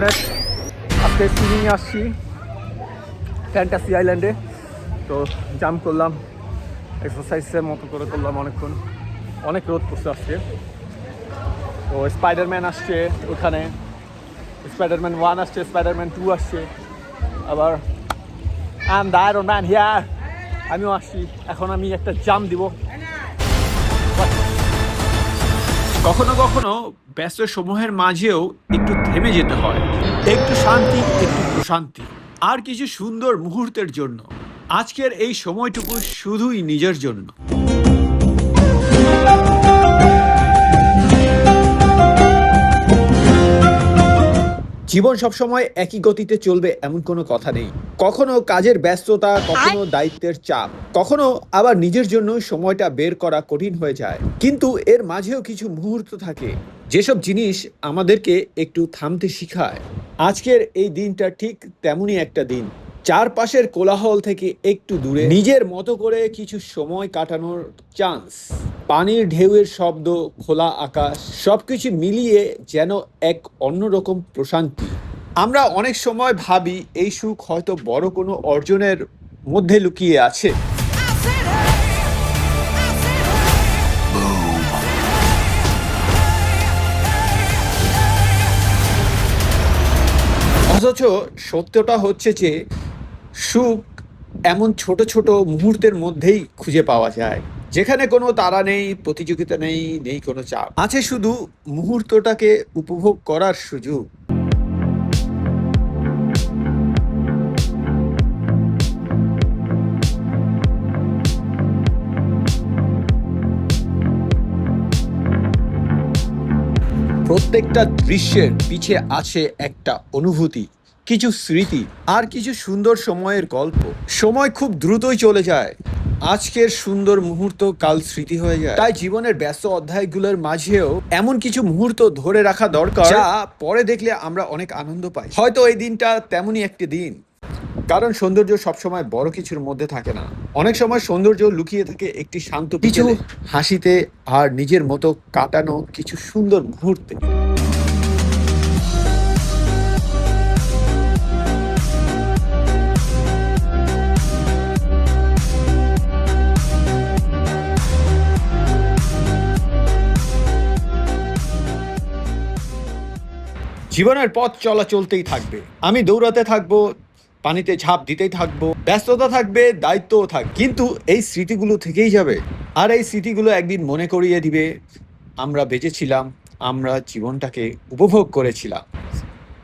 আজকে সুইমিংয়ে আসছি ফ্যান্টাসি আইল্যান্ডে। তো জাম্প করলাম, এক্সারসাইজের মতো করে করলাম অনেকক্ষণ, অনেক রোদ পড়ছে আজকে। তো স্পাইডারম্যান আসছে ওখানে, স্পাইডারম্যান 1 আসছে, স্পাইডারম্যান 2 আসছে, আবার আয়রন ম্যান হিয়ার আমিও আসছি। এখন আমি একটা জাম্প দিব। কখনো কখনো ব্যস্ত সমূহের মাঝেও একটু থেমে যেতে হয়, একটু শান্তি, একটু প্রশান্তি, আর কিছু সুন্দর মুহূর্তের জন্য। আজকের এই সময়টুকু শুধুই নিজের জন্য। জীবন সবসময় একই গতিতে চলবে এমন কোনো কথা নেই। কখনো কাজের ব্যস্ততা, কখনো দায়িত্বের চাপ, কখনো আবার নিজের জন্য সময়টা বের করা কঠিন হয়ে যায়। কিন্তু এর মাঝেও কিছু মুহূর্ত থাকে যেসব জিনিস আমাদেরকে একটু থামতে শেখায়। আজকের এই দিনটা ঠিক তেমনই একটা দিন। চারপাশের কোলাহল থেকে একটু দূরে নিজের মতো করে কিছু সময় কাটানোর চান্স। পানির ঢেউয়ের শব্দ, খোলা আকাশ, সবকিছু মিলিয়ে যেন এক অন্যরকম প্রশান্তি। আমরা অনেক সময় ভাবি এই সুখ হয়তো বড় কোনো অর্জনের মধ্যে লুকিয়ে আছে, অথচ সত্যটা হচ্ছে যে সুখ এমন ছোট ছোট মুহূর্তের মধ্যেই খুঁজে পাওয়া যায়, যেখানে কোনো তাড়া নেই, প্রতিযোগিতা নেই, নেই কোনো চাপ, আছে শুধু মুহূর্তটাকে উপভোগ করার সুযোগ। প্রত্যেকটা দৃশ্যের পিছে আছে একটা অনুভূতি, কিছু স্মৃতি, আর কিছু সুন্দর সময়ের গল্প। সময় খুব দ্রুতই চলে যায়, আজকের সুন্দর মুহূর্ত কাল স্মৃতি হয়ে যায়। তাই জীবনের ব্যস্ত অধ্যায়গুলোর মাঝেও এমন কিছু মুহূর্ত ধরে রাখা দরকার, যা পরে দেখলে আমরা অনেক আনন্দ পাই। হয়তো এই দিনটা তেমনই একটি দিন, কারণ সৌন্দর্য সবসময় বড় কিছুর মধ্যে থাকে না। অনেক সময় সৌন্দর্য লুকিয়ে থাকে একটি শান্ত কিছু হাসিতে আর নিজের মতো কাটানো কিছু সুন্দর মুহূর্তে। জীবনের পথ চলা চলতেই থাকবে, আমি দৌড়াতে থাকবো, পানিতে ঝাঁপ দিতেই থাকবো, ব্যস্ততা থাকবে, দায়িত্বও থাকবে, কিন্তু এই স্মৃতিগুলো থেকেই যাবে। আর এই স্মৃতিগুলো একদিন মনে করিয়ে দিবে আমরা বেঁচেছিলাম, আমরা জীবনটাকে উপভোগ করেছিলাম।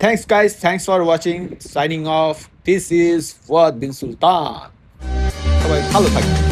Thanks guys, thanks for watching, signing off, this is Fuad Bin Sultan. সবাই ভালো থাকবে।